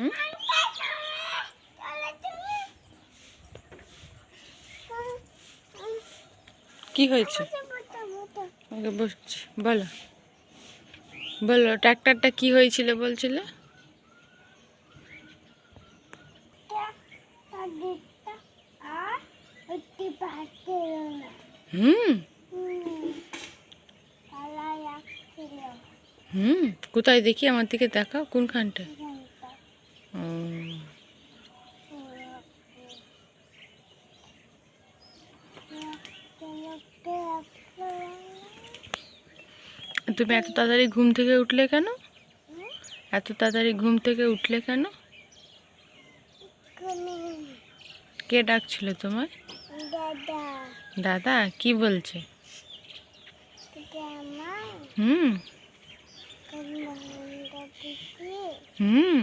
হুম? কি হয়েছে? আগে বসছি, বলো বলো, ট্রাক্টরটা কি হয়েছিল বলছিলে? হুম হুম, কোথায় দেখি, আমার দিকে দেখাও, কোনখানটা? ও, তুমি এত তাড়াতাড়ি ঘুম থেকে উঠলে কেন? এত তাড়াতাড়ি ঘুম থেকে উঠলে কেন? কে ডাকছিল তোমায়? দাদা। দাদা কি বলছে? জামাই হুম কমলা দিদি হুম